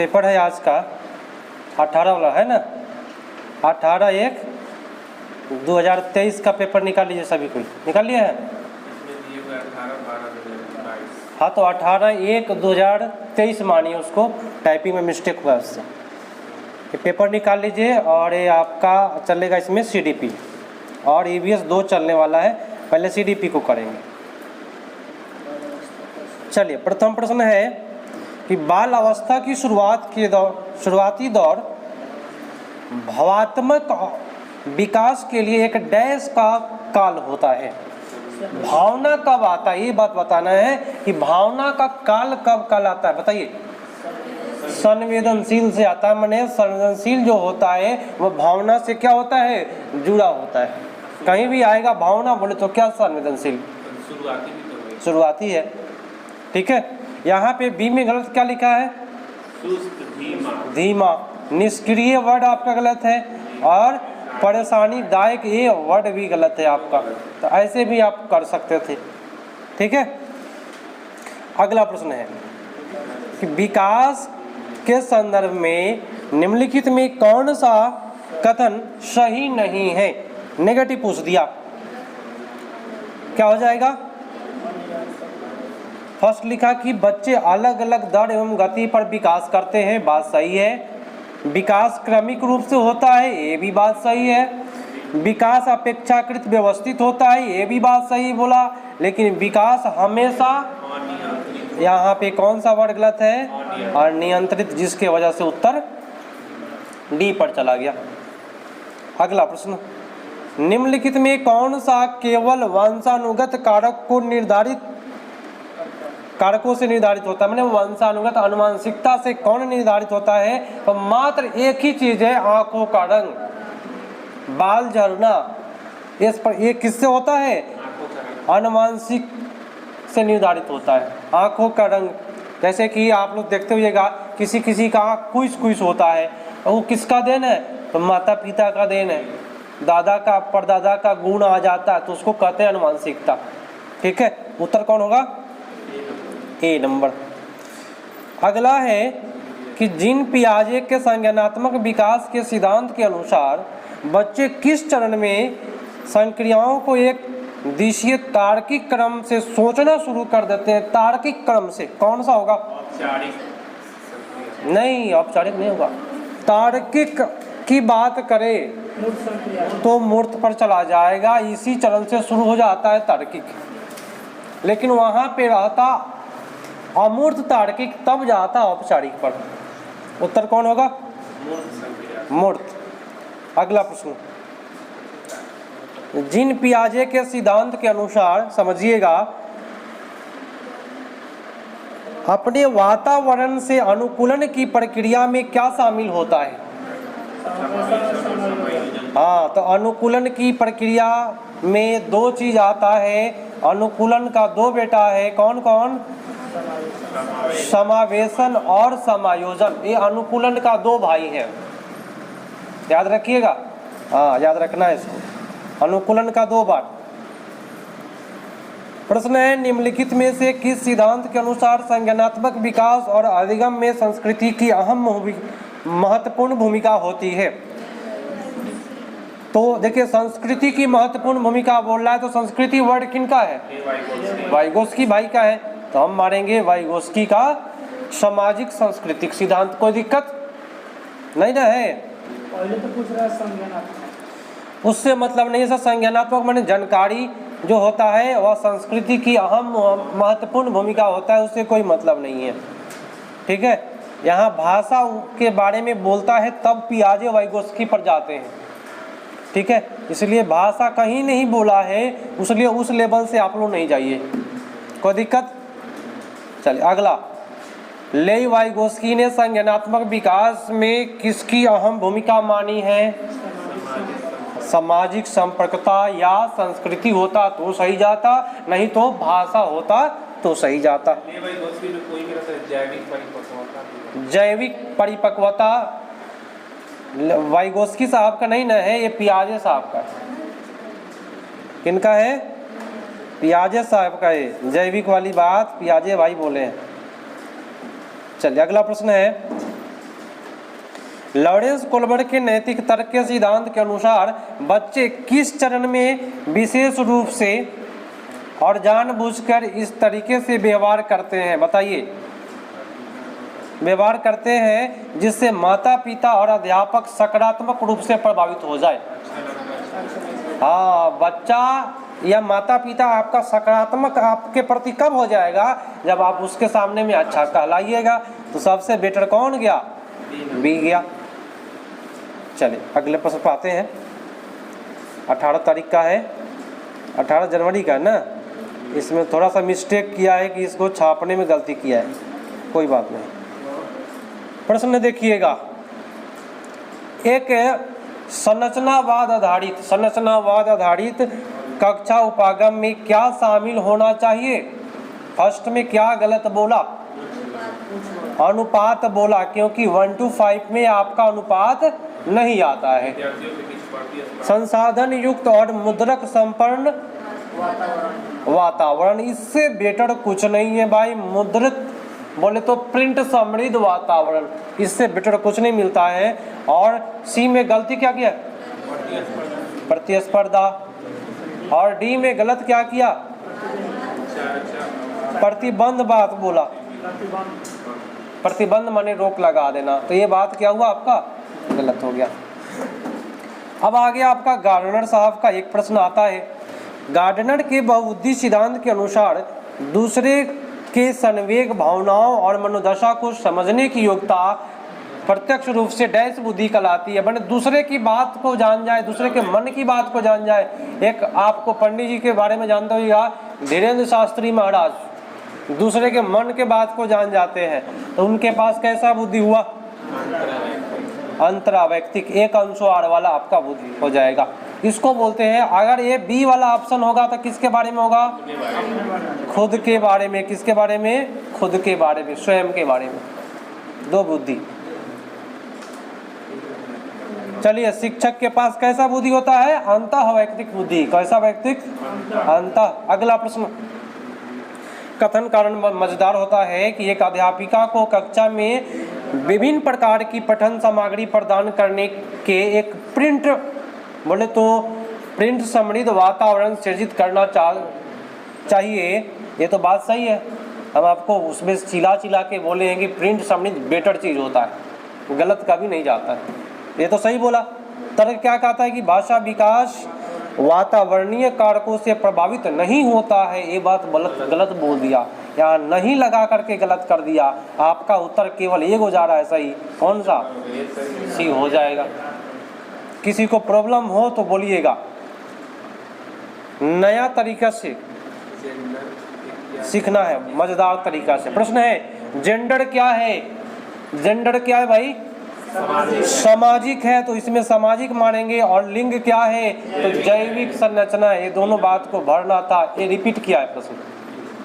Paper है आज का 18 वाला है ना, 18/1/2023 का पेपर निकाल लीजिए, सभी कोई निकाल लिया है। हाँ तो 18/1/2023 मानिए उसको, टाइपिंग में मिस्टेक हुआ उससे। ये पेपर निकाल लीजिए और ये आपका चलेगा इसमें CDP और EVS 2 चलने वाला है। पहले CDP को करेंगे। चलिए, प्रथम प्रश्न है कि बाल अवस्था की शुरुआती दौर भावात्मक विकास के लिए एक डैश का काल होता है। भावना कब आता है, ये बात बताना है कि भावना का काल कब कहलाता है, बताइए। संवेदनशील से आता है, माने संवेदनशील जो होता है वो भावना से क्या होता है, जुड़ा होता है। कहीं भी आएगा भावना बोले तो क्या संवेदनशील, शुरुआती है। ठीक है, यहाँ पे बी में गलत क्या लिखा है, सुस्त, धीमा। निष्क्रिय वर्ड आपका गलत है और परेशानी दायक ये वर्ड भी गलत है आपका। तो ऐसे भी आप कर सकते थे। ठीक है, अगला प्रश्न है कि विकास के संदर्भ में निम्नलिखित में कौन सा कथन सही नहीं है। नेगेटिव पूछ दिया, क्या हो जाएगा। फर्स्ट लिखा कि बच्चे अलग अलग दर एवं गति पर विकास करते हैं, बात सही है। विकास क्रमिक रूप से होता है, ये भी बात सही है। विकास अपेक्षाकृत व्यवस्थित होता है, ये भी बात सही बोला। लेकिन विकास हमेशा, यहाँ पे कौन सा वर्ड गलत है, अनियंत्रित, जिसके वजह से उत्तर डी पर चला गया। अगला प्रश्न, निम्नलिखित में कौन सा केवल वंशानुगत कारकों से निर्धारित होता है, मैंने वंशानुगत आनुवंशिकता से कौन निर्धारित होता है। तो मात्र एक ही चीज है, आंखों का रंग, बाल झड़ना। इस पर ये किससे होता है, आनुवंशिक से निर्धारित होता है, आंखों का रंग। जैसे कि आप लोग देखते हुएगा किसी किसी का आँख कुछ होता है, वो किसका देन है, तो माता पिता का देन है। दादा का परदादा का गुण आ जाता है तो उसको कहते हैं आनुवंशिकता। ठीक है, उत्तर कौन होगा, ए नंबर। अगला है कि जीन पियाजे के संज्ञानात्मक विकास के सिद्धांत के अनुसार बच्चे किस चरण में संक्रियाओं को एक दिशीय तार्किक क्रम से सोचना शुरू कर देते हैं। तार्किक क्रम से कौन सा होगा, नहीं औपचारिक नहीं होगा। तार्किक की बात करें तो मूर्त पर चला जाएगा, इसी चरण से शुरू हो जाता है तार्किक। लेकिन वहां पे रहता अमूर्त तार्किक, तब जाता औपचारिक पर। उत्तर कौन होगा, मूर्त। अगला प्रश्न, जीन पियाजे के सिद्धांत के अनुसार समझिएगा, अपने वातावरण से अनुकूलन की प्रक्रिया में क्या शामिल होता है। हाँ, तो अनुकूलन की प्रक्रिया में दो चीज आता है। अनुकूलन का दो बेटा है, कौन कौन, समावेशन और समायोजन। ये अनुकूलन का दो भाई है, याद रखिएगा। हाँ, याद रखना है इसको, अनुकूलन का दो बार। प्रश्न है, निम्नलिखित में से किस सिद्धांत के अनुसार संज्ञानात्मक विकास और अधिगम में संस्कृति की अहम महत्वपूर्ण भूमिका होती है। तो देखिए, संस्कृति की महत्वपूर्ण भूमिका बोल रहा है, तो संस्कृति वर्ड किनका है, वाइगोस्की भाई का है। तो हम मारेंगे वाइगोस्की का सामाजिक सांस्कृतिक सिद्धांत। कोई दिक्कत नहीं ना है। पहले तो पूछ रहा है संज्ञानात्मक, उससे मतलब नहीं है सर। संज्ञानात्मक माने जानकारी जो होता है वह संस्कृति की अहम महत्वपूर्ण भूमिका होता है, उससे कोई मतलब नहीं है। ठीक है, यहाँ भाषा के बारे में बोलता है तब पियाजे वाइगोस्की पर जाते हैं। ठीक है, इसलिए भाषा कहीं नहीं बोला है, इसलिए उस लेवल से आप लोग नहीं जाइए, कोई दिक्कत। चलिए अगला, लेई वाइगोस्की ने संज्ञानात्मक विकास में किसकी अहम भूमिका मानी है। सामाजिक संपर्कता या संस्कृति होता तो सही जाता, नहीं तो भाषा होता तो सही जाता। जैविक परिपक्वता वाइगोस्की साहब का नहीं ना है, ये पियाजे साहब का है। किनका है, पियाजे साहब का है। जैविक वाली बात पियाजे भाई बोले हैं। चलिए अगला प्रश्न है, लॉरेंस कोल्बर्ट के नैतिक तर्क के सिद्धांत के अनुसार बच्चे किस चरण में विशेष रूप से और जानबूझकर इस तरीके से व्यवहार करते हैं, बताइए। व्यवहार करते हैं जिससे माता पिता और अध्यापक सकारात्मक रूप से प्रभावित हो जाए। हाँ, बच्चा या माता पिता आपका सकारात्मक आपके प्रति कब हो जाएगा, जब आप उसके सामने में अच्छा कहलाइएगा। तो सबसे बेटर कौन गया, बी गया। चलिए अगले प्रश्न पर आते हैं। 18 तारीख का है, 18 जनवरी का ना, इसमें थोड़ा सा मिस्टेक किया है कि इसको छापने में गलती किया है, कोई बात नहीं। प्रश्न देखिएगा, एक संरचनावाद आधारित कक्षा उपागम में क्या शामिल होना चाहिए। फर्स्ट में क्या गलत बोला, अनुपात बोला, क्योंकि 1 to 5 में आपका अनुपात नहीं आता है। संसाधन युक्त और मुद्रक संपन्न वातावरण, इससे बेटर कुछ नहीं है भाई। मुद्रित बोले तो प्रिंट समृद्ध वातावरण, इससे बेटर कुछ नहीं मिलता है। और सी में गलती क्या किया, प्रतिस्पर्धा। और डी में गलत क्या किया, प्रतिबंध बात बोला। प्रतिबंध माने रोक लगा देना, तो ये बात क्या हुआ आपका, गलत हो गया। अब आगे आपका गार्डनर साहब का एक प्रश्न आता है। गार्डनर के बहुबुद्धि सिद्धांत के अनुसार दूसरे के संवेग, भावनाओं और मनोदशा को समझने की योग्यता प्रत्यक्ष रूप से डैश बुद्धि कहलाती है। मैंने दूसरे की बात को जान जाए, दूसरे के मन की बात को जान जाए। एक आपको पंडित जी के बारे में जानते होइएगा, धीरेन्द्र शास्त्री महाराज, दूसरे के मन के बात को जान जाते हैं। तो उनके पास कैसा बुद्धि हुआ, अंतरावैयक्तिक, एक अनुस्वार वाला आपका बुद्धि हो जाएगा। इसको बोलते हैं, अगर ये बी वाला ऑप्शन होगा तो किसके बारे में होगा, खुद के बारे में। किसके बारे में, खुद के बारे में, स्वयं के बारे में, दो बुद्धि। चलिए, शिक्षक के पास कैसा बुद्धि होता है, अंतःवैयक्तिक बुद्धि। कैसा वैयक्तिक, अंतः। अगला प्रश्न, कथन कारण मजेदार होता है कि एक अध्यापिका को कक्षा में विभिन्न प्रकार की पठन सामग्री प्रदान करने के एक प्रिंट बोले तो प्रिंट समृद्ध वातावरण सृजित करना चाहिए। ये तो बात सही है। हम आपको उसमें चिल्ला के बोले हैं कि प्रिंट समृद्ध बेटर चीज़ होता है, गलत कभी नहीं जाता है। ये तो सही बोला। तर्क क्या कहता है कि भाषा विकास वातावरणीय कारकों से प्रभावित नहीं होता है। ये बात गलत बोल दिया, यहाँ नहीं लगा करके गलत कर दिया। आपका उत्तर केवल एक हो जा रहा है सही, कौन सा, सी हो जाएगा। किसी को प्रॉब्लम हो तो बोलिएगा, नया तरीका से सीखना है, मजेदार तरीका से। प्रश्न है, जेंडर क्या है, जेंडर क्या है भाई, सामाजिक है, तो इसमें सामाजिक मानेंगे। और लिंग क्या है, तो जैविक संरचना है। ये दोनों बात को भरना था, ये रिपीट किया है प्रश्न,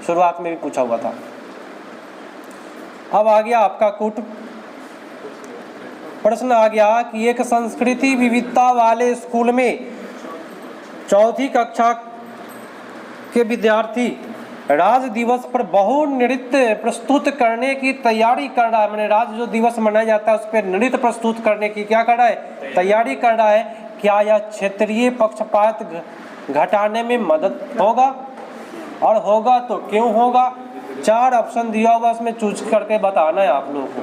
शुरुआत में भी पूछा हुआ था। अब आ गया आपका कुट प्रश्न आ गया कि एक संस्कृति विविधता वाले स्कूल में 4वीं कक्षा के विद्यार्थी राज्य दिवस पर बहु नृत्य प्रस्तुत करने की तैयारी कर रहा है। मैंने राज्य जो दिवस मनाया जाता है उस पर नृत्य प्रस्तुत करने की क्या कर रहा है, तैयारी कर रहा है। क्या यह क्षेत्रीय पक्षपात घटाने में मदद होगा, और होगा तो क्यों होगा। 4 ऑप्शन दिया हुआ, उसमें चूज करके बताना है आप लोगों को।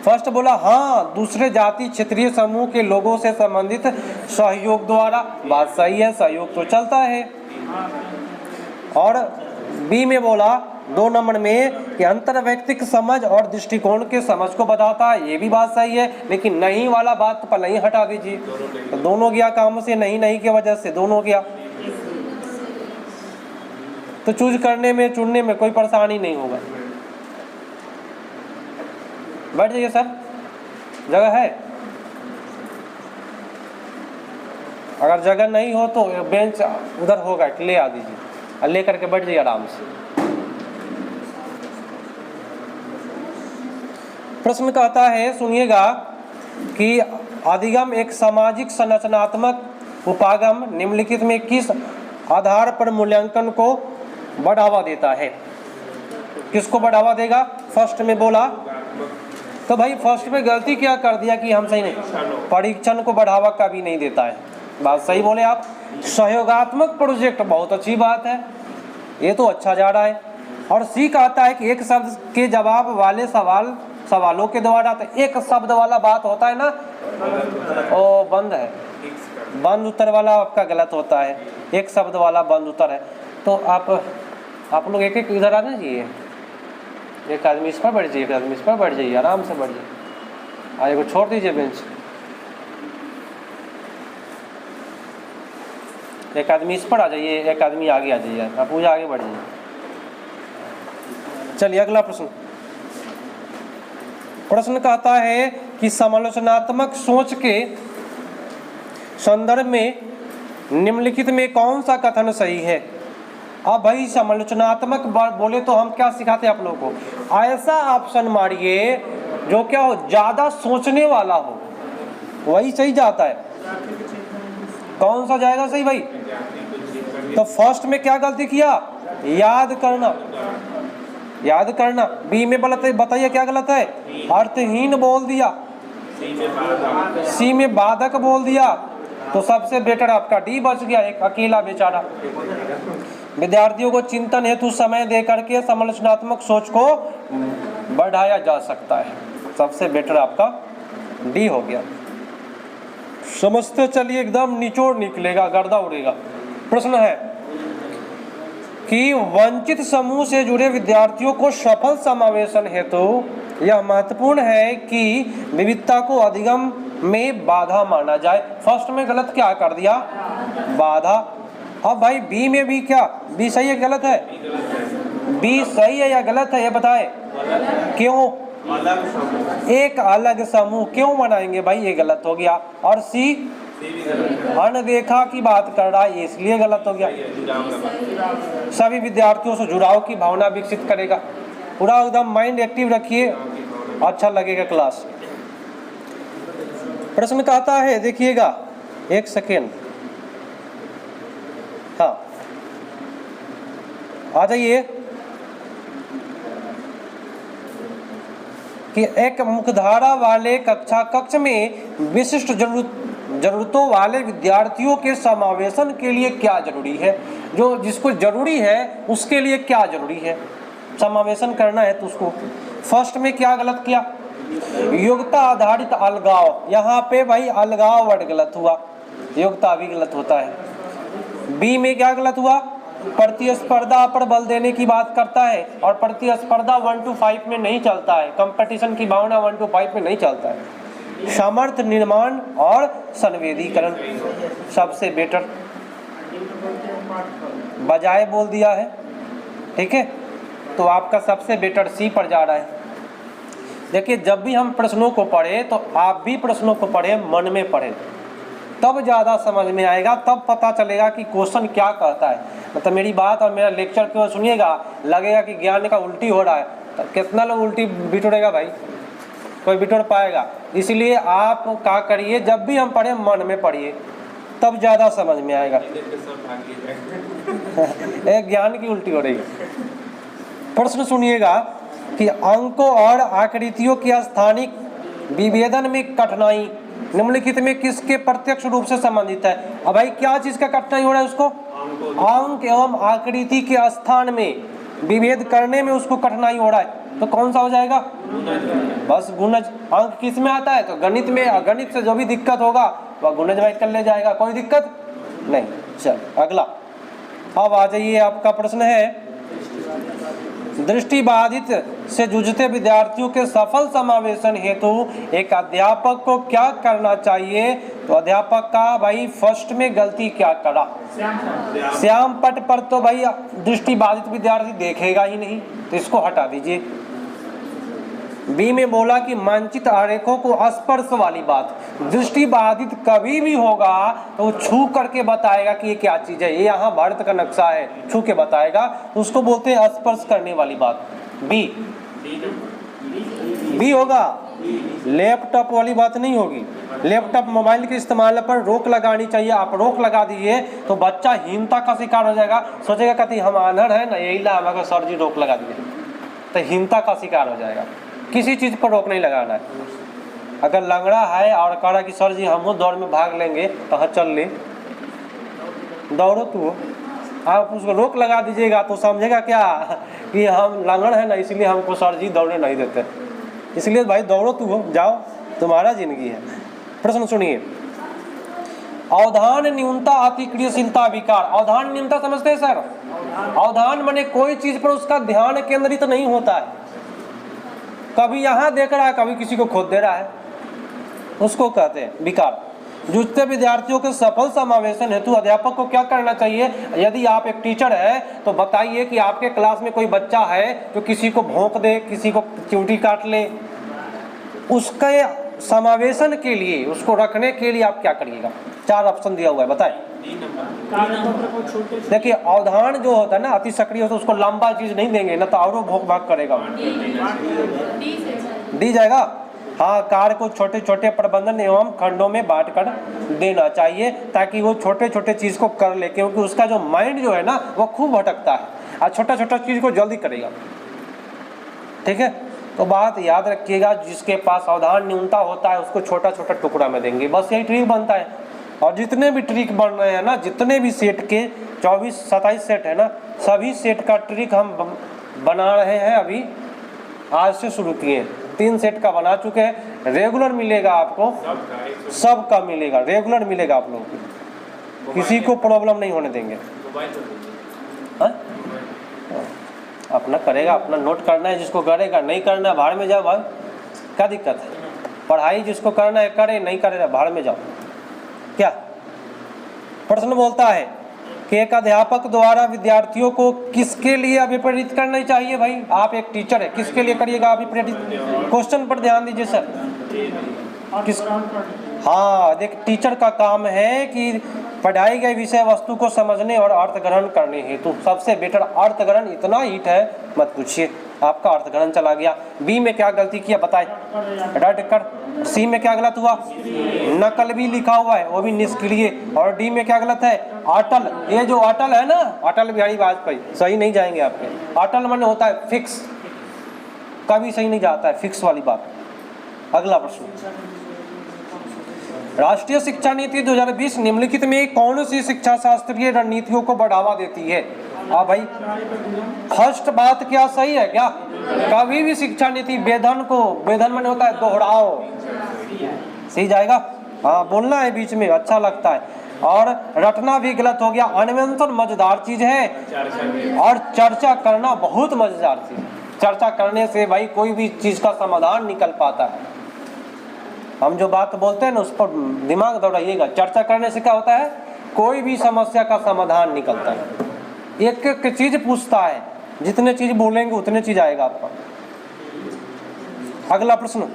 फर्स्ट बोला हाँ, दूसरे जाति क्षेत्रीय समूह के लोगों से संबंधित सहयोग द्वारा, बात सही है, सहयोग तो चलता है। और बी में बोला 2 नंबर में कि अंतर्वैयक्तिक समझ और दृष्टिकोण के समझ को बताता है, ये भी बात सही है। लेकिन नहीं वाला बात पर नहीं हटा दीजिए, तो दोनों गया काम से, नहीं की वजह से दोनों गया। तो चूज करने में, चुनने में कोई परेशानी नहीं होगा। बैठ जाइए सर, जगह है। अगर जगह नहीं हो तो बेंच उधर होगा, ले आ दीजिए और ले करके बैठ जाइए आराम से। प्रश्न कहता है, सुनिएगा कि अधिगम एक सामाजिक संरचनात्मक उपागम निम्नलिखित में किस आधार पर मूल्यांकन को बढ़ावा देता है। किसको बढ़ावा देगा। फर्स्ट में बोला तो भाई फर्स्ट में गलती क्या कर दिया कि हम सही नहीं, परीक्षण को बढ़ावा कभी नहीं देता है। बात सही बोले आप। सहयोगात्मक प्रोजेक्ट बहुत अच्छी बात है, ये तो अच्छा जा रहा है। और सी कहता है कि एक शब्द के जवाब वाले सवालों के द्वारा, तो एक शब्द वाला बात होता है ना, ओ बंद है, बंद उत्तर वाला आपका गलत होता है, एक शब्द वाला बंद उत्तर है। तो आप लोग एक एक इधर आना चाहिए, एक आदमी इस पर बैठ जाइए, एक आदमी इस पर बैठ जाइए, आराम से बैठ जाइए, आगे को छोड़ दीजिए बेंच। एक आदमी इस पर आ जाइए, एक आदमी आगे आ जाइए, आप पूजा आगे बढ़ जाइए। चलिए अगला प्रश्न कहता है कि समालोचनात्मक सोच के संदर्भ में निम्नलिखित में कौन सा कथन सही है। अब भाई समालोचनात्मक बोले तो हम क्या सिखाते हैं आप लोगों को, ऐसा ऑप्शन मारिए जो क्या हो, ज्यादा सोचने वाला हो, वही सही जाता है। कौन सा जाएगा सही भाई? तो फर्स्ट में क्या गलती किया, याद करना, याद करना। बी में बताइए क्या गलत है, अर्थहीन बोल दिया। सी में बाधक बोल दिया। तो सबसे बेटर आपका डी बच गया, एक अकेला बेचारा। विद्यार्थियों को चिंतन हेतु समय दे करके समालोचनात्मक सोच को बढ़ाया जा सकता है, सबसे बेटर आपका डी हो गया। समझते चलिए, एकदम निचोड़ निकलेगा, गर्दा उड़ेगा। प्रश्न है कि वंचित समूह से जुड़े विद्यार्थियों को सफल समावेशन हेतु यह महत्वपूर्ण है कि विविधता को अधिगम में बाधा माना जाए। फर्स्ट में गलत क्या कर दिया, बाधा। अब भाई बी में भी क्या, बी सही है गलत है? बी सही है या गलत है ये बताए, क्यों? एक अलग समूह क्यों बनाएंगे भाई, ये गलत हो गया। और सी अनदेखा की बात कर रहा है, इसलिए गलत हो गया। सभी विद्यार्थियों से जुड़ाव की भावना विकसित करेगा। पूरा एकदम माइंड एक्टिव रखिए, अच्छा लगेगा क्लास। प्रश्न कहता है, देखिएगा एक सेकेंड, हाँ आ जाइए, कि एक मुख्यधारा वाले कक्ष में विशिष्ट जरूरतों वाले विद्यार्थियों के समावेशन के लिए क्या जरूरी है। जो जिसको जरूरी है उसके लिए क्या जरूरी है, समावेशन करना है तो उसको। फर्स्ट में क्या गलत किया, योग्यता आधारित अलगाव। यहाँ पे भाई अलगाव वर्ड गलत हुआ, योग्यता भी गलत होता है। बी में क्या गलत हुआ, प्रतिस्पर्धा पर बल देने की बात करता है, और प्रतिस्पर्धा 1 to 5 में नहीं चलता है, कंपटीशन की भावना 1 to 5 में नहीं चलता है। सामर्थ्य निर्माण और संवेदीकरण सबसे बेटर बजाय बोल दिया है, ठीक है। तो आपका सबसे बेटर सी पर जा रहा है। देखिए जब भी हम प्रश्नों को पढ़े तो आप भी प्रश्नों को पढ़े, मन में पढ़े, तब ज़्यादा समझ में आएगा, तब पता चलेगा कि क्वेश्चन क्या कहता है। मतलब मेरी बात और मेरा लेक्चर क्यों सुनिएगा, लगेगा कि ज्ञान का उल्टी हो रहा है, तो कितना लोग उल्टी बिटोरेगा भाई, कोई बिटोर पाएगा। इसलिए आप क्या करिए, जब भी हम पढ़े मन में पढ़िए, तब ज़्यादा समझ में आएगा। एक ज्ञान की उल्टी हो रही है। प्रश्न सुनिएगा कि अंकों और आकृतियों की स्थानिक विभेदन में कठिनाई निम्नलिखित में किसके प्रत्यक्ष रूप से संबंधित है। अब भाई क्या चीज का कठिनाई हो रहा है उसको, अंक एवं आकृति के स्थान में विभेद करने में उसको कठिनाई हो रहा है, तो कौन सा हो जाएगा, बस गुणज। अंक किस में आता है, तो गणित में। गणित से जो भी दिक्कत होगा वह गुणज वाइज कर ले जाएगा, कोई दिक्कत नहीं। चल अगला, अब आ जाइए, आपका प्रश्न है दृष्टिबाधित से जूझते विद्यार्थियों के सफल समावेशन हेतु एक अध्यापक को क्या करना चाहिए। तो अध्यापक का भाई फर्स्ट में गलती क्या करा, श्याम पट पर तो भाई दृष्टिबाधित विद्यार्थी देखेगा ही नहीं, तो इसको हटा दीजिए। बी में बोला कि मानचित्र आरेखों को स्पर्श वाली बात, दृष्टिबाधित कभी भी होगा तो वो छू करके बताएगा कि ये क्या चीज है, ये यहाँ भारत का नक्शा है, छू के बताएगा, तो उसको बोलते हैं स्पर्श करने वाली बात। बी होगा, लैपटॉप वाली बात नहीं होगी। लैपटॉप मोबाइल के इस्तेमाल पर रोक लगानी चाहिए, आप रोक लगा दीजिए तो बच्चा हीनता का शिकार हो जाएगा, सोचेगा कहती हम आनर है ना, यही ला हमारा सर जी रोक लगा दिए, तो हीनता का शिकार हो जाएगा। किसी चीज़ पर रोक नहीं लगाना है। अगर लंगड़ा है और कह रहा कि सर जी हम दौड़ में भाग लेंगे तो हाँ चल ले, दौड़ो तू। आप उसको रोक लगा दीजिएगा तो समझेगा क्या कि हम लंगड़ है ना इसलिए हमको सर जी दौड़ने नहीं देते। इसलिए भाई दौड़ो तू, जाओ, तुम्हारा जिंदगी है। प्रश्न सुनिए, अवधान न्यूनता अति क्रियाशीलता विकार। अवधान न्यूनता समझते हैं सर? अवधान माने कोई चीज पर उसका ध्यान केंद्रित नहीं होता है, कभी यहाँ देख रहा है कभी किसी को खोद दे रहा है, उसको कहते हैं विकार। जुझते विद्यार्थियों के सफल समावेशन हेतु अध्यापक को क्या करना चाहिए? यदि आप एक टीचर है तो बताइए कि आपके क्लास में कोई बच्चा है जो किसी को भौंक दे, किसी को चिमटी काट ले, उसके समावेशन के लिए, उसको रखने के लिए आप क्या करिएगा? 4 ऑप्शन दिया हुआ है, बताएं। देखिए अवधान जो होता है ना अति सक्रिय होता है, उसको लंबा चीज नहीं देंगे ना तो और भोग भाग करेगा। दी जाएगा। हाँ, कार्य को छोटे छोटे प्रबंधन एवं खंडों में बांट कर देना चाहिए ताकि वो छोटे छोटे चीज को कर ले, क्योंकि उसका जो माइंड जो है ना वो खूब भटकता है और छोटा छोटा चीज को जल्दी करेगा। ठीक है, तो बात याद रखिएगा, जिसके पास अवधान न्यूनता होता है उसको छोटा छोटा टुकड़ा में देंगे, बस यही ट्रिक बनता है। और जितने भी ट्रिक बन रहे हैं ना, जितने भी सेट के 24-27 सेट है ना, सभी सेट का ट्रिक हम बना रहे हैं। अभी आज से शुरू किए, 3 सेट का बना चुके हैं। रेगुलर मिलेगा आपको, सबका मिलेगा, रेगुलर मिलेगा आप लोगों को, किसी को प्रॉब्लम नहीं होने देंगे। हाँ? अपना करेगा, अपना नोट करना है, जिसको करेगा, नहीं करना है भाड़ में जाओ भाई, क्या दिक्कत है? पढ़ाई जिसको करना है करे, नहीं करे भाड़ में जाओ। क्या प्रश्न बोलता है कि एक अध्यापक द्वारा विद्यार्थियों को किसके लिए अभिप्रेरित करना चाहिए? भाई आप एक टीचर है, किसके लिए करिएगा अभिप्रेरित? क्वेश्चन पर ध्यान दीजिए सर। किस? हाँ, देख टीचर का काम है कि पढ़ाई गई विषय वस्तु को समझने और अर्थ ग्रहण करने हेतु सबसे बेटर अर्थ ग्रहण इतना हिट है मत पूछिए, आपका अर्थ ग्रहण चला गया। बी में क्या गलती किया बताए? रट कर। सी में क्या गलत हुआ? नकल भी लिखा हुआ है, वो भी निष्क्रिय। और डी में क्या गलत है? अटल। ये जो अटल है ना, अटल बिहारी वाजपेयी, सही नहीं जाएंगे आपके। अटल माने होता है फिक्स, कभी सही नहीं जाता है, फिक्स वाली बात। अगला प्रश्न, राष्ट्रीय शिक्षा नीति 2020 निम्नलिखित में कौन सी शिक्षा शास्त्रीय रणनीतियों को बढ़ावा देती है? भाई फर्स्ट बात क्या सही है क्या? कभी भी शिक्षा नीति वेधन को, वेधन में होता है दोहराओ, सही जाएगा। हाँ, बोलना है बीच में, अच्छा लगता है। और रटना भी गलत हो गया। अन्वेषण मजेदार चीज है और चर्चा करना बहुत मजेदार चीज है। चर्चा करने से भाई कोई भी चीज का समाधान निकल पाता है। हम जो बात बोलते हैं ना उस पर दिमाग दौड़ाइएगा। चर्चा करने से क्या होता है? कोई भी समस्या का समाधान निकलता है। एक एक चीज पूछता है, जितने चीज बोलेंगे उतने चीज आएगा आपका। अगला प्रश्न,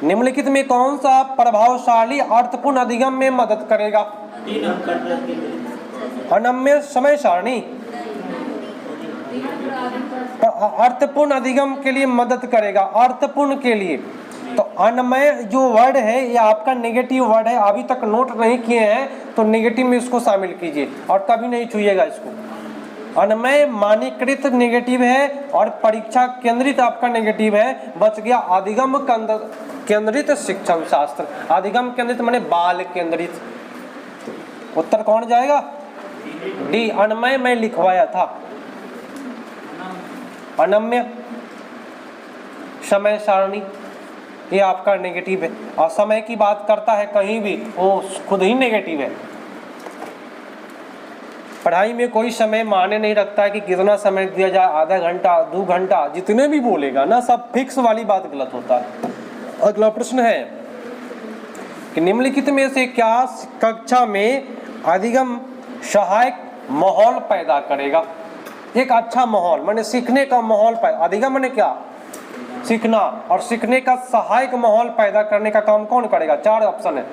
निम्नलिखित में कौन सा प्रभावशाली अर्थपूर्ण अधिगम में मदद करेगा? अनम्य समय सारणी अर्थपूर्ण अधिगम के लिए मदद करेगा। अर्थपूर्ण के लिए तो अनमय जो वर्ड है ये आपका नेगेटिव वर्ड है, अभी तक नोट नहीं किए हैं तो नेगेटिव में इसको शामिल कीजिए और कभी नहीं छूइएगा इसको। अनमय मानीकृत नेगेटिव है और परीक्षा केंद्रित आपका नेगेटिव है। बच गया अधिगम केंद्रित शिक्षण शास्त्र। अधिगम केंद्रित माने बाल केंद्रित। उत्तर कौन जाएगा? डी, अनमय मैं लिखवाया था। अनम्य समय सारणी ये आपका नेगेटिव है और समय की बात करता है कहीं भी वो खुद ही नेगेटिव है। पढ़ाई में कोई समय माने नहीं रखता है कि कितना समय दिया जाए, आधा घंटा 2 घंटा, जितने भी बोलेगा ना सब फिक्स वाली बात गलत होता है। अगला प्रश्न है कि निम्नलिखित में से क्या कक्षा में अधिगम सहायक माहौल पैदा करेगा? एक अच्छा माहौल माने सीखने का माहौल पैदा। अधिगम माने क्या? सीखना, और सीखने का सहायक माहौल पैदा करने का काम कौन करेगा? 4 ऑप्शन है।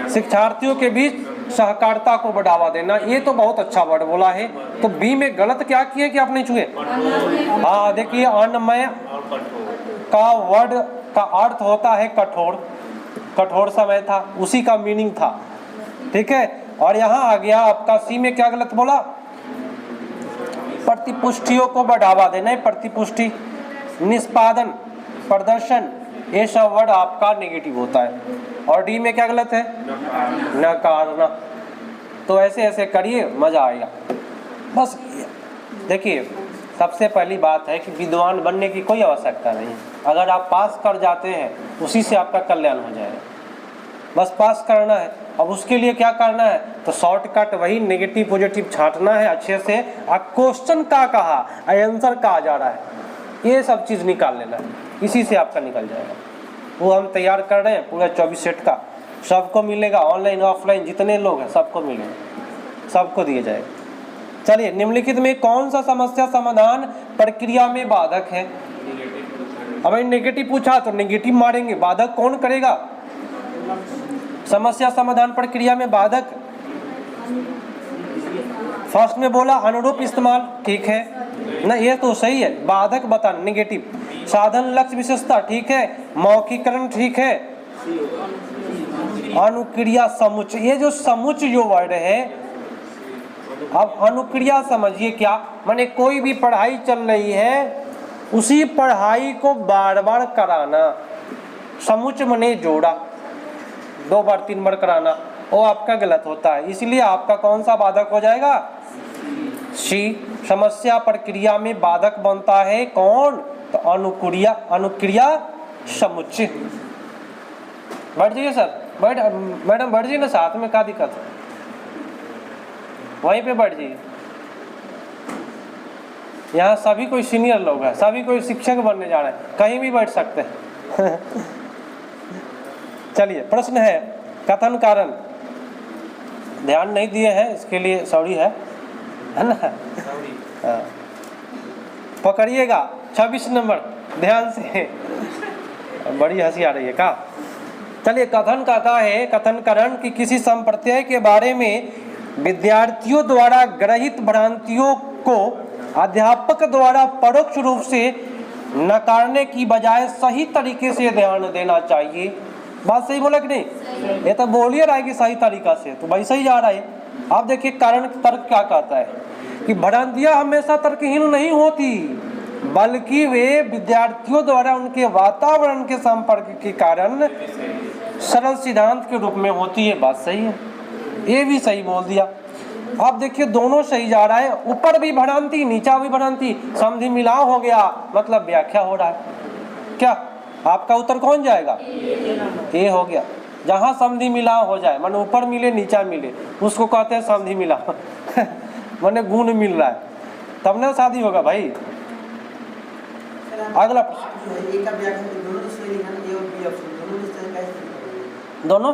शिक्षार्थियों के बीच सहकारिता को बढ़ावा देना, ये तो बहुत अच्छा वर्ड बोला है। तो बी में गलत क्या किए कि आप नहीं छुए? हाँ देखिए, अन्नमय का वर्ड का अर्थ होता है कठोर। कठोर समय था, उसी का मीनिंग था। ठीक है, और यहाँ आ गया आपका सी में क्या गलत बोला? प्रतिपुष्टियों को बढ़ावा देना है, प्रतिपुष्टि। निष्पादन, प्रदर्शन, ये सब वर्ड आपका नेगेटिव होता है। और डी में क्या गलत है? नकारना। तो ऐसे ऐसे करिए, मजा आएगा। बस देखिए, सबसे पहली बात है कि विद्वान बनने की कोई आवश्यकता नहीं। अगर आप पास कर जाते हैं उसी से आपका कल्याण हो जाएगा। बस पास करना है। अब उसके लिए क्या करना है? तो शॉर्टकट वही नेगेटिव पॉजिटिव छांटना है अच्छे से। अब क्वेश्चन का कहा, आंसर का जा रहा है, ये सब चीज़ निकाल लेना है, इसी से आपका निकल जाएगा। वो हम तैयार कर रहे हैं पूरा 24 सेट का, सबको मिलेगा। ऑनलाइन ऑफलाइन जितने लोग हैं सबको मिलेगा, सबको दिए जाएगा। चलिए, निम्नलिखित में कौन सा समस्या समाधान प्रक्रिया में बाधक है? हमें नेगेटिव पूछा तो नेगेटिव मारेंगे। बाधक कौन करेगा? समस्या समाधान प्रक्रिया में बाधक फर्स्ट में बोला अनुरूप इस्तेमाल, ठीक है ना, ये तो सही है। बाधक बताना नेगेटिव। साधन लक्ष्य विशेषता, ठीक है। मौखिकरण, ठीक है। अनुक्रिया समुच्चय, ये जो समुच्चय जो वर्ड है, अब अनुक्रिया समझिए क्या माने? कोई भी पढ़ाई चल रही है, उसी पढ़ाई को बार बार कराना। समुच्चय माने जोड़ा, 2 बार 3 बार कराना, वो आपका गलत होता है। इसलिए आपका कौन सा बाधक हो जाएगा? सी। समस्या प्रक्रिया में बाधक बनता है कौन? तो अनुक्रिया समुच्चय। बैठ जाइए सर, मैडम बैठ जाइए ना, साथ में क्या दिक्कत है? वहीं पे बैठ जाइए। यहाँ सभी कोई सीनियर लोग हैं, सभी कोई शिक्षक बनने जा रहे हैं, कहीं भी बैठ सकते हैं। चलिए, प्रश्न है कथन कारण। ध्यान नहीं दिए हैं इसके लिए सॉरी है ना? हाँ। पकड़िएगा 26 नंबर ध्यान से। बड़ी हंसी आ रही है का? चलिए, कथन कहता है कथनकरण की किसी संप्रत्यय के बारे में विद्यार्थियों द्वारा ग्रहित भ्रांतियों को अध्यापक द्वारा परोक्ष रूप से नकारने की बजाय सही तरीके से ध्यान देना चाहिए। बात सही बोला कि नहीं? ये तो बोलिए रहा है कि सही तरीका से, तो वैसे ही जा रहा है। आप देखिए, कारण तर्क क्या कहता है कि भ्रांतियां हमेशा तर्कहीन नहीं होती, बल्कि वे विद्यार्थियों द्वारा उनके वातावरण के संपर्क के कारण सरल सिद्धांत के रूप में होती है। बात सही है, ये भी सही बोल दिया। आप देखिए, दोनों सही जा रहा है। ऊपर भी भ्रांति, नीचा भी भ्रांति, संधि मिलाव हो गया, मतलब व्याख्या हो रहा है। क्या आपका उत्तर कौन जाएगा? ये हो गया। जहाँ संधि मिलाव हो जाए, माने ऊपर मिले नीचा मिले, उसको कहते हैं संधि मिलाव। माने गुण मिल रहा है, तब ना शादी होगा भाई। अगला दोनों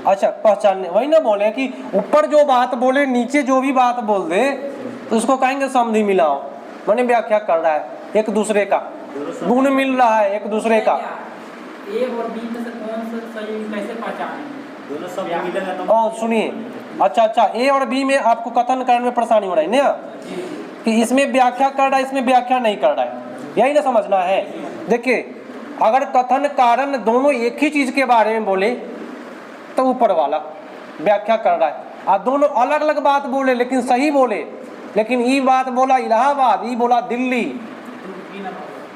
अच्छा पहचानने, वही ना बोले कि ऊपर जो बात बोले नीचे जो भी बात बोल दे तो उसको कहेंगे संधि मिलाओ। माने व्याख्या कर रहा है, एक दूसरे का गुण मिल रहा है, एक दूसरे का। ए और बी में से कौन सा सही कैसे पहचानेंगे? दोनों शब्द मिलेगा तो। और सुनिए, अच्छा, ए और बी में आपको कथन करने में परेशानी हो रही है ना, कि इसमें व्याख्या कर रहा है, इसमें व्याख्या नहीं कर रहा है, यही ना समझना है। देखिए, अगर कथन कारण दोनों एक ही चीज के बारे में बोले तो ऊपर वाला व्याख्या कर रहा है, और दोनों अलग अलग बात बोले लेकिन सही बोले, लेकिन ये बात बोला इलाहाबाद, ये बोला दिल्ली,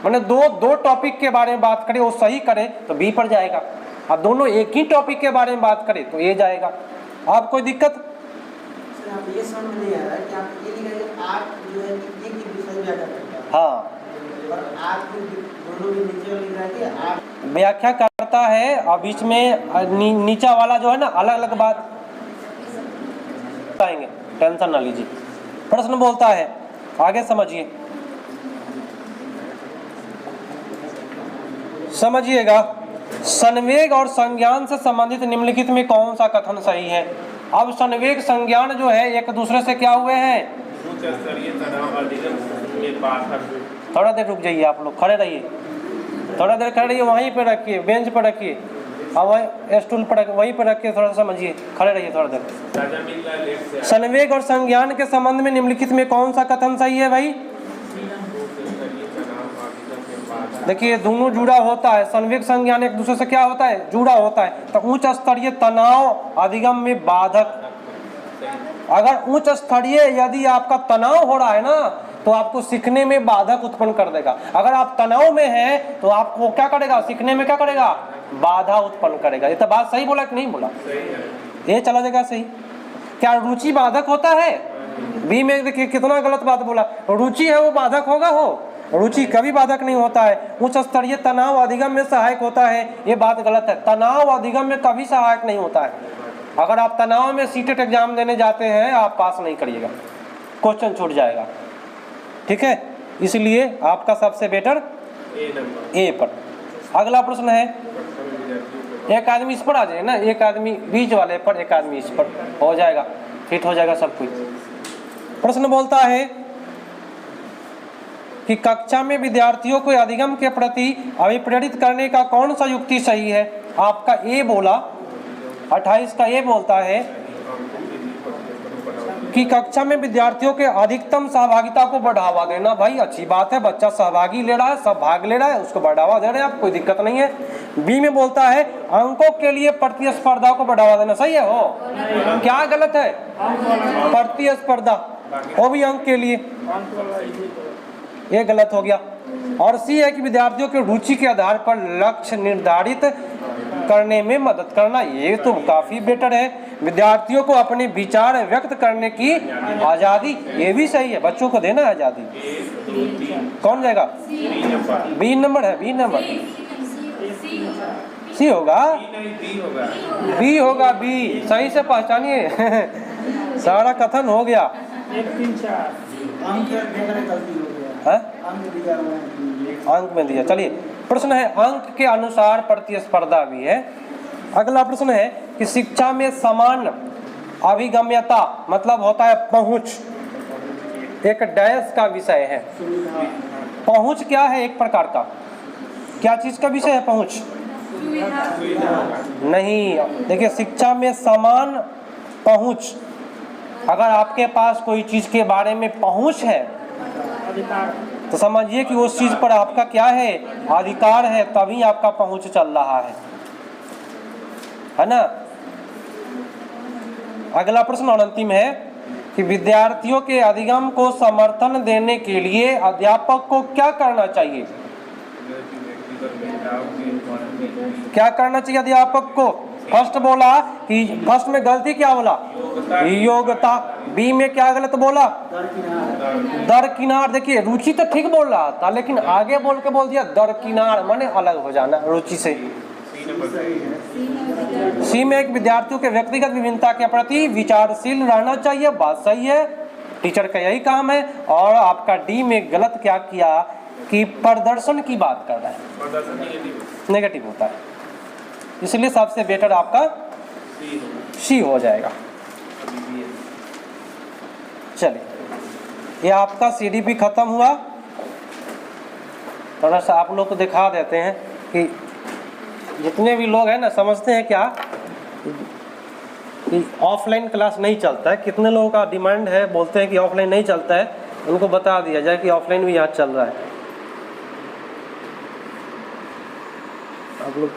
मैंने दो टॉपिक के बारे में बात करे, वो सही करे तो बी पर जाएगा, और दोनों एक ही टॉपिक के बारे में बात करे तो ए जाएगा। आप कोई दिक्कत? आप ये समझ नहीं आ रहा है कि आप ये लिख रहे हैं आप जो है कि एक ही विषय व्याख्या करता है। हाँ, और आप दोनों में नीचे लिख रहा है कि आप व्याख्या करता है, और बीच में नीचा वाला जो है ना अलग अलग बात बताएंगे, टेंशन ना लीजिए। प्रश्न बोलता है, आगे समझिए, समझिएगा। संवेग और संज्ञान से संबंधित निम्नलिखित में कौन सा कथन सही है? अब संवेग संज्ञान जो है एक दूसरे से क्या हुए हैं? थोड़ा देर रुक जाइए, आप लोग खड़े रहिए, थोड़ा देर खड़े रहिए, वहीं पे रखिए, बेंच पर रखिए, और वहीं स्टूल पर वहीं पर रखिए, थोड़ा सा समझिए, खड़े रहिए थोड़ा देर। संवेग और संज्ञान के संबंध में निम्नलिखित में कौन सा कथन सही है भाई? देखिए, दोनों जुड़ा होता है, संवेग संज्ञान एक दूसरे से क्या होता है? जुड़ा होता है। तो उच्च स्तरीय तनाव अधिगम में बाधक अगर उच्च स्तरीय यदि आपका तनाव हो रहा है ना तो आपको सीखने में बाधक उत्पन्न कर देगा। अगर आप तनाव में हैं तो आपको क्या करेगा, सीखने में क्या करेगा, बाधा उत्पन्न करेगा। ये तो बात सही बोला कि नहीं बोला? ये चला जाएगा सही। क्या रुचि बाधक होता है? बी में देखिए कितना गलत बात बोला, रुचि है वो बाधक होगा? हो, रुचि कभी बाधक नहीं होता है। उच्च स्तरीय तनाव अधिगम में सहायक होता है, ये बात गलत है। तनाव अधिगम में कभी सहायक नहीं होता है। अगर आप तनाव में सीटेट एग्जाम देने जाते हैं आप पास नहीं करिएगा, क्वेश्चन छूट जाएगा, ठीक है। इसलिए आपका सबसे बेटर ए पर। अगला प्रश्न है, एक आदमी इस पर आ जाए ना, एक आदमी बीच वाले पर, एक आदमी इस पर, हो जाएगा, फिट हो जाएगा सब कुछ। प्रश्न बोलता है कि कक्षा में विद्यार्थियों को अधिगम के प्रति अभिप्रेरित करने का कौन सा युक्ति सही है? आपका ए बोला, 28 का ए बोलता है कि कक्षा में विद्यार्थियों के अधिकतम सहभागिता को बढ़ावा देना। भाई अच्छी बात है, बच्चा सहभागी ले रहा है, सब भाग ले रहा है, उसको बढ़ावा दे रहे हैं आप, कोई दिक्कत नहीं है। बी में बोलता है अंकों के लिए प्रतिस्पर्धा को बढ़ावा देना। सही है? हो क्या गलत है? प्रतिस्पर्धा, वो भी अंक के लिए, ये गलत हो गया। और सी है कि विद्यार्थियों की रुचि के आधार पर लक्ष्य निर्धारित करने में मदद करना। ये तो काफी बेटर है। विद्यार्थियों को अपने विचार व्यक्त करने की आजादी, ये भी सही है, बच्चों को देना आजादी। कौन जाएगा? बी नंबर है, बी नंबर। सी होगा, बी होगा, बी सही से पहचानिए। सारा कथन हो गया। 1 3 4 अंक में दिया। चलिए प्रश्न है, अंक के अनुसार प्रतिस्पर्धा भी है। अगला प्रश्न है कि शिक्षा में समान अभिगम्यता मतलब होता है पहुंच, एक डैश का विषय है। पहुंच क्या है? एक प्रकार का, क्या चीज का विषय है पहुंच? नहीं, देखिए शिक्षा में समान पहुंच, अगर आपके पास कोई चीज के बारे में पहुंच है तो समझिए कि उस चीज पर आपका क्या है, अधिकार है, तभी आपका पहुंच चल रहा है ना। अगला प्रश्न और अंतिम है कि विद्यार्थियों के अधिगम को समर्थन देने के लिए अध्यापक को क्या करना चाहिए? क्या करना चाहिए अध्यापक को? फर्स्ट बोला कि फर्स्ट में गलती क्या बोला? योग्यता। बी में क्या गलत बोला? दरकिनार। देखिए रुचि तो ठीक बोल रहा था लेकिन आगे बोल के बोल दिया दरकिनार, माने अलग हो जाना रुचि से। सी में एक विद्यार्थियों के व्यक्तिगत विभिन्नता के प्रति विचारशील रहना चाहिए, बात सही है, टीचर का यही काम है। और आपका डी में गलत क्या किया कि प्रदर्शन की बात कर रहा है, नेगेटिव होता है, इसलिए सबसे बेटर आपका सी हो जाएगा। चलिए ये आपका सीडीपी खत्म हुआ। थोड़ा सा आप लोग को दिखा देते हैं कि जितने भी लोग हैं ना समझते हैं क्या कि ऑफलाइन क्लास नहीं चलता है, कितने लोगों का डिमांड है, बोलते हैं कि ऑफलाइन नहीं चलता है, उनको बता दिया जाए कि ऑफलाइन भी यहाँ चल रहा है। आप लोग